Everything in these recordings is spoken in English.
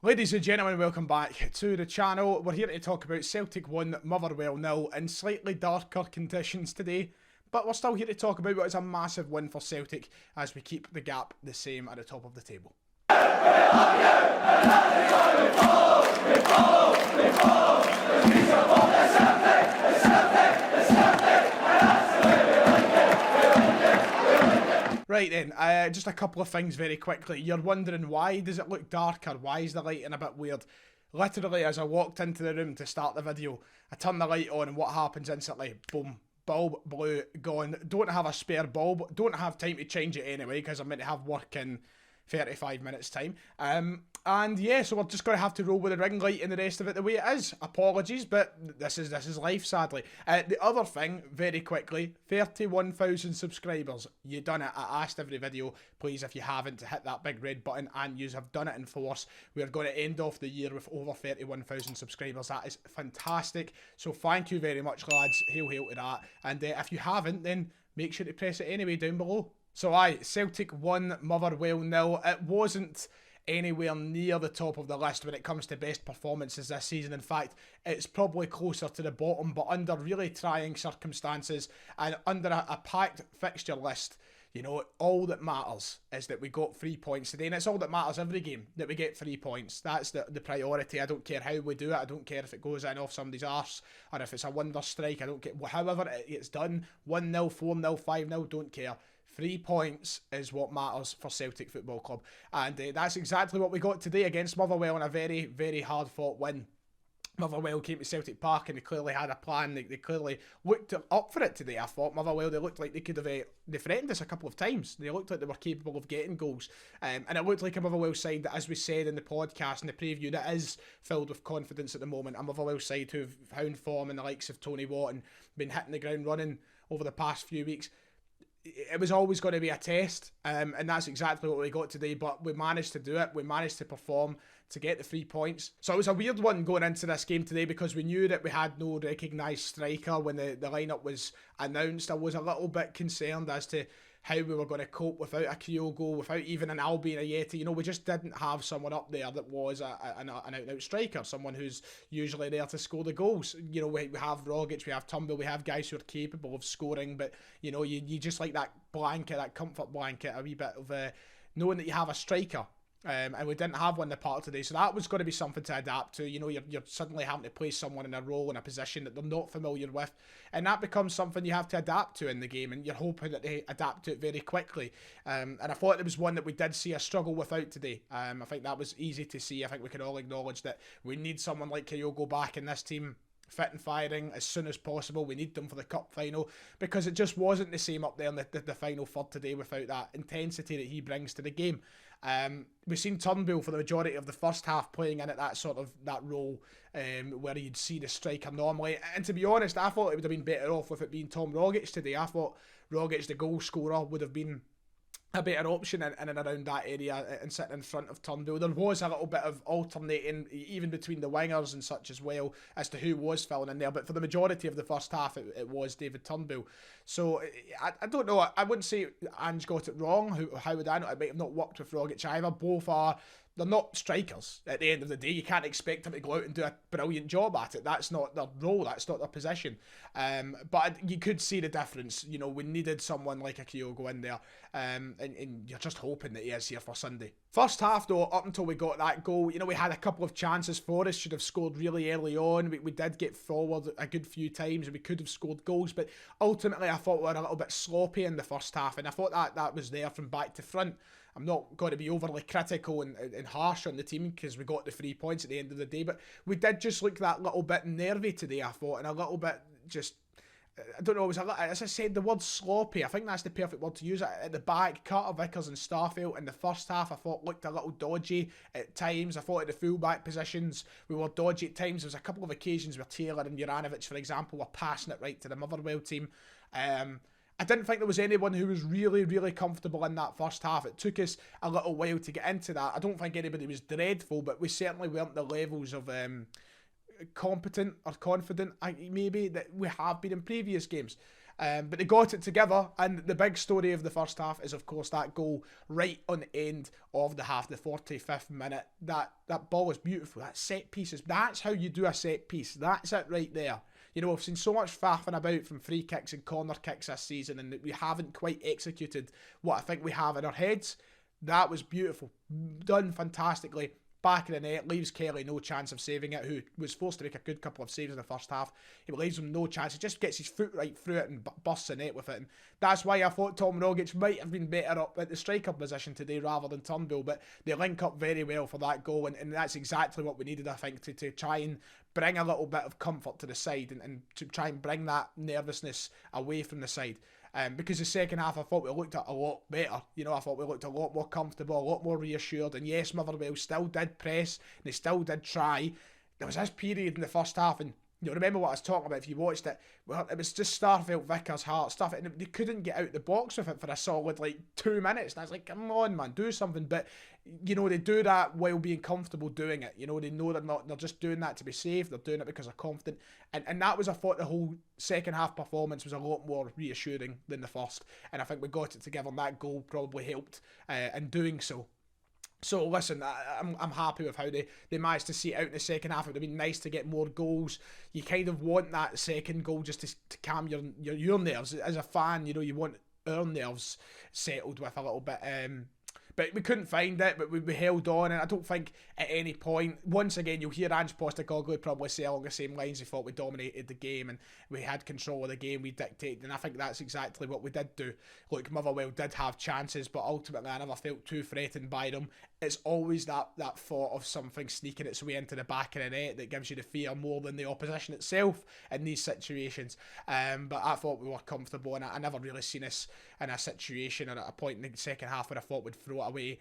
Ladies and gentlemen, welcome back to the channel. We're here to talk about Celtic 1, Motherwell 0 in slightly darker conditions today. But we're still here to talk about what is a massive win for Celtic as we keep the gap the same at the top of the table. Right then, just a couple of things very quickly. You're wondering, why does it look darker? Why is the lighting a bit weird? Literally, as I walked into the room to start the video, I turned the light on and what happens instantly? Boom. Bulb blue, gone. Don't have a spare bulb. Don't have time to change it anyway because I'm meant to have work in 35 minutes time. And yeah, so we're just going to have to roll with the ring light and the rest of it the way it is. Apologies, but this is life, sadly. The other thing, very quickly, 31,000 subscribers. You done it. I asked every video, please, if you haven't, to hit that big red button, and you have done it in force. We're going to end off the year with over 31,000 subscribers. That is fantastic. So thank you very much, lads. Hail, hail to that. And if you haven't, then make sure to press it anyway down below. So Celtic 1, Motherwell 0. It wasn't anywhere near the top of the list when it comes to best performances this season. In fact, it's probably closer to the bottom, but under really trying circumstances and under a packed fixture list, you know, all that matters is that we got 3 points today, and it's all that matters every game, that we get 3 points. That's the priority. I don't care how we do it. I don't care if it goes in off somebody's arse or if it's a wonder strike. I don't care. However it's done, 1-0, 4-0, 5-0, don't care. 3 points is what matters for Celtic Football Club. And that's exactly what we got today against Motherwell in a very, very hard-fought win. Motherwell came to Celtic Park and they clearly had a plan. They clearly looked up for it today, I thought. Motherwell, they looked like they could have... they threatened us a couple of times. They looked like they were capable of getting goals. And it looked like a Motherwell side that, as we said in the podcast, in the preview, that is filled with confidence at the moment. A Motherwell side who've found form in the likes of Tony Watt and been hitting the ground running over the past few weeks. It was always going to be a test, and that's exactly what we got today, but we managed to do it. We managed to perform to get the 3 points. So it was a weird one going into this game today because we knew that we had no recognised striker when the lineup was announced. I was a little bit concerned as to how we were going to cope without a Kyogo, without even an Albi and a Yeti. You know, we just didn't have someone up there that was an out-and-out striker, someone who's usually there to score the goals. You know, we have Rogic, we have Turnbull, we have guys who are capable of scoring, but, you know, you just like that blanket, that comfort blanket, a wee bit of knowing that you have a striker. And we didn't have one in the park today, so that was going to be something to adapt to. You know, you're suddenly having to place someone in a role, in a position that they're not familiar with, and that becomes something you have to adapt to in the game, and you're hoping that they adapt to it very quickly. And I thought it was one that we did see a struggle without today. I think that was easy to see. I think we can all acknowledge that we need someone like Kyogo back in this team, fit and firing as soon as possible. We need them for the cup final because it just wasn't the same up there in the final third today without that intensity that he brings to the game. We've seen Turnbull for the majority of the first half playing in at that role where you'd see the striker normally, and to be honest, I thought it would have been better off with it being Tom Rogic today. I thought Rogic, the goal scorer, would have been a better option in and around that area and sitting in front of Turnbull. There was a little bit of alternating even between the wingers and such as well as to who was filling in there, but for the majority of the first half it was David Turnbull. So I don't know, I wouldn't say Ange got it wrong. How would I know? It might have not worked with Rogic either. Both they're not strikers at the end of the day. You can't expect them to go out and do a brilliant job at it. That's not their role. That's not their position. But you could see the difference. You know, we needed someone like a Kyogo in there. And you're just hoping that he is here for Sunday. First half, though, up until we got that goal, you know, we had a couple of chances. Forrest should have scored really early on. We did get forward a good few times and we could have scored goals. But ultimately, I thought we were a little bit sloppy in the first half. And I thought that was there from back to front. I'm not going to be overly critical and harsh on the team because we got the 3 points at the end of the day, but we did just look that little bit nervy today, I thought, and a little bit just, I don't know, it was as I said, the word sloppy, I think that's the perfect word to use. At the back, Carter, Vickers and Starfelt in the first half I thought looked a little dodgy at times. I thought at the full-back positions we were dodgy at times. There was a couple of occasions where Taylor and Juranovic, for example, were passing it right to the Motherwell team. I didn't think there was anyone who was really, really comfortable in that first half. It took us a little while to get into that. I don't think anybody was dreadful, but we certainly weren't the levels of competent or confident, maybe, that we have been in previous games. But they got it together, and the big story of the first half is, of course, that goal right on the end of the half, the 45th minute. That ball was beautiful. That set pieces. That's how you do a set piece. That's it right there. You know, we've seen so much faffing about from free kicks and corner kicks this season, and we haven't quite executed what I think we have in our heads. That was beautiful. Done fantastically. Back in the net, leaves Kelly no chance of saving it, who was forced to make a good couple of saves in the first half. He leaves him no chance. He just gets his foot right through it and busts the net with it. And that's why I thought Tom Rogic might have been better up at the striker position today rather than Turnbull. But they link up very well for that goal, and that's exactly what we needed, I think, to try and bring a little bit of comfort to the side and to try and bring that nervousness away from the side. Because the second half I thought we looked at a lot better. You know, I thought we looked a lot more comfortable, a lot more reassured. And yes, Motherwell still did press, and they still did try. There was this period in the first half, and you know, remember what I was talking about if you watched it. Well, it was just Starfelt, Vickers, Hart, stuff, and they couldn't get out the box with it for a solid 2 minutes. And I was like, come on, man, do something. But you know, they do that while being comfortable doing it. You know, they know they're just doing that to be safe. They're doing it because they're confident. And that was, I thought, the whole second half performance was a lot more reassuring than the first. And I think we got it together, and that goal probably helped in doing so. So listen, I'm happy with how they managed to see it out in the second half. It would have been nice to get more goals. You kind of want that second goal just to calm your nerves. As a fan, you know, you want our nerves settled with a little bit. But we couldn't find it, but we held on, and I don't think at any point, once again, you'll hear Ange Postecoglou probably say along the same lines. He thought we dominated the game and we had control of the game, we dictated, and I think that's exactly what we did do. Look, Motherwell did have chances, but ultimately I never felt too threatened by them. It's always that thought of something sneaking its way into the back of the net that gives you the fear more than the opposition itself in these situations. But I thought we were comfortable, and I never really seen us in a situation or at a point in the second half where I thought we'd throw it away.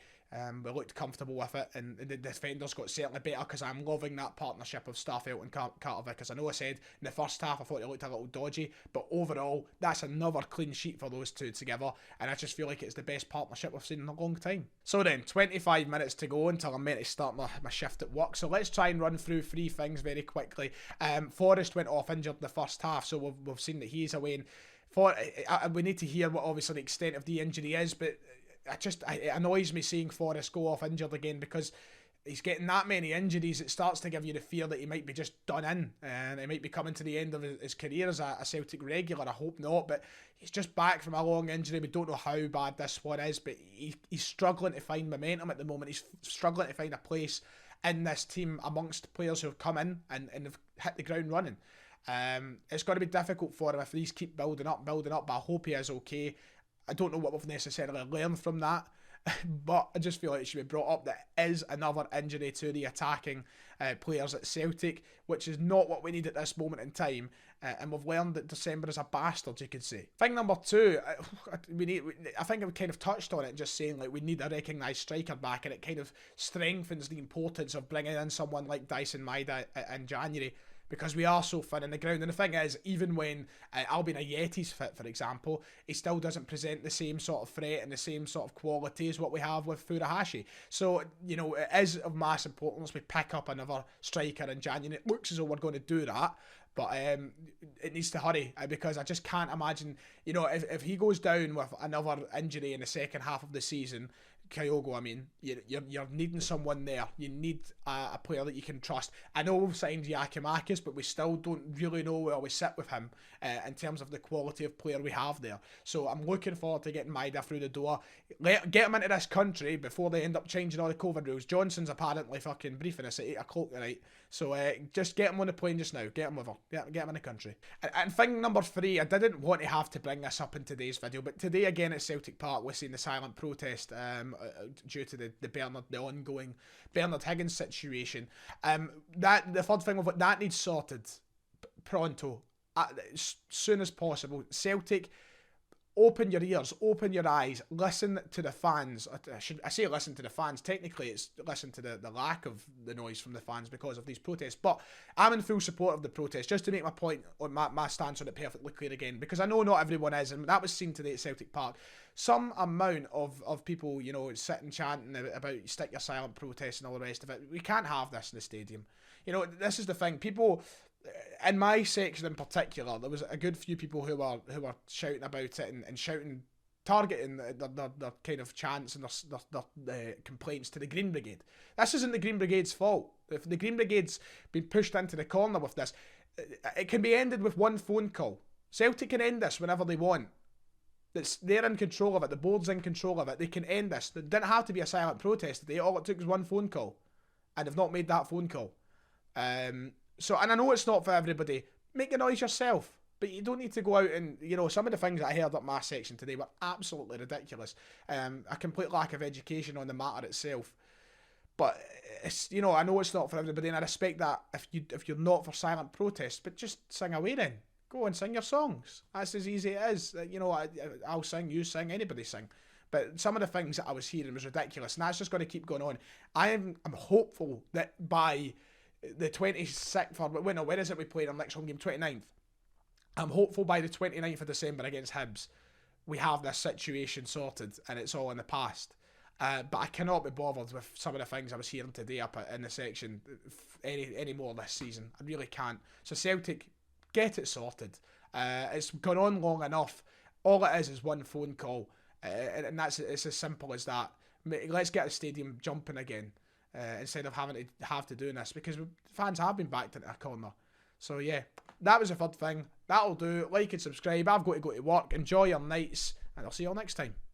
We looked comfortable with it, and the defenders got certainly better, because I'm loving that partnership of Starfelt and Carter Vickers. I know I said in the first half I thought they looked a little dodgy, but overall that's another clean sheet for those two together, and I just feel like it's the best partnership we've seen in a long time. So then, 25 minutes to go until I'm meant to start my shift at work, so let's try and run through three things very quickly. Forrest went off injured in the first half, so we've seen that he's away, and we need to hear what obviously the extent of the injury is, but it annoys me seeing Forrest go off injured again, because he's getting that many injuries. It starts to give you the fear that he might be just done in, and he might be coming to the end of his career as a Celtic regular. I hope not, but he's just back from a long injury. We don't know how bad this one is, but he's struggling to find momentum at the moment. He's struggling to find a place in this team amongst players who have come in and have hit the ground running. It's going to be difficult for him if these keep building up, but I hope he is okay. I don't know what we've necessarily learned from that, but I just feel like it should be brought up that it is another injury to the attacking players at Celtic, which is not what we need at this moment in time. And we've learned that December is a bastard, you could say. Thing number two, I think I kind of touched on it, just saying like we need a recognised striker back, and it kind of strengthens the importance of bringing in someone like Dyson Maeda in January, because we are so thin in the ground. And the thing is, even when Albin Ayeti's fit, for example, he still doesn't present the same sort of threat and the same sort of quality as what we have with Furuhashi. So, you know, it is of mass importance we pick up another striker in January. It looks as though we're going to do that, but it needs to hurry, because I just can't imagine, you know, if he goes down with another injury in the second half of the season, Kyogo, I mean, you're needing someone there. You need a player that you can trust. I know we've signed Giacomakis, but we still don't really know where we sit with him in terms of the quality of player we have there. So I'm looking forward to getting Maeda through the door. Get him into this country before they end up changing all the COVID rules. Johnson's apparently fucking briefing us at 8 o'clock tonight. So just get him on the plane just now. Get him over. Get him in the country. And thing number three, I didn't want to have to bring this up in today's video, but today again at Celtic Park we're seeing the silent protest due to the ongoing Bernard Higgins situation. The third thing of that needs sorted pronto, as soon as possible. Celtic, open your ears, open your eyes, listen to the fans. I say listen to the fans, technically it's listen to the lack of the noise from the fans because of these protests, but I'm in full support of the protest, just to make my point on my stance on it perfectly clear again, because I know not everyone is, and that was seen today at Celtic Park. Some amount of people, you know, sitting chanting about stick your silent protest and all the rest of it. We can't have this in the stadium. You know, this is the thing. People in my section in particular, there was a good few people who were shouting about it and shouting, targeting their kind of chants and their complaints to the Green Brigade. This isn't the Green Brigade's fault. If the Green Brigade's been pushed into the corner with this, it can be ended with one phone call. Celtic can end this whenever they want. They're in control of it. The board's in control of it. They can end this. There didn't have to be a silent protest today. All it took was one phone call, and they've not made that phone call. So, and I know it's not for everybody. Make the noise yourself, but you don't need to go out and, some of the things that I heard up my section today were absolutely ridiculous. A complete lack of education on the matter itself. But it's, I know it's not for everybody, and I respect that if you're not for silent protest, but just sing away then. Go and sing your songs. That's as easy as it is. I'll sing, you sing, anybody sing. But some of the things that I was hearing was ridiculous, and that's just going to keep going on. I'm hopeful that by the 26th, or when is it we play our next home game? 29th. I'm hopeful by the 29th of December against Hibs, we have this situation sorted and it's all in the past. But I cannot be bothered with some of the things I was hearing today up in the section any more this season. I really can't. So Celtic, get it sorted. It's gone on long enough. All it is one phone call, and it's as simple as that. Let's get the stadium jumping again, instead of having to do this, because fans have been backed into a corner. So yeah, that was the third thing. That'll do. Like and subscribe. I've got to go to work. Enjoy your nights, and I'll see you all next time.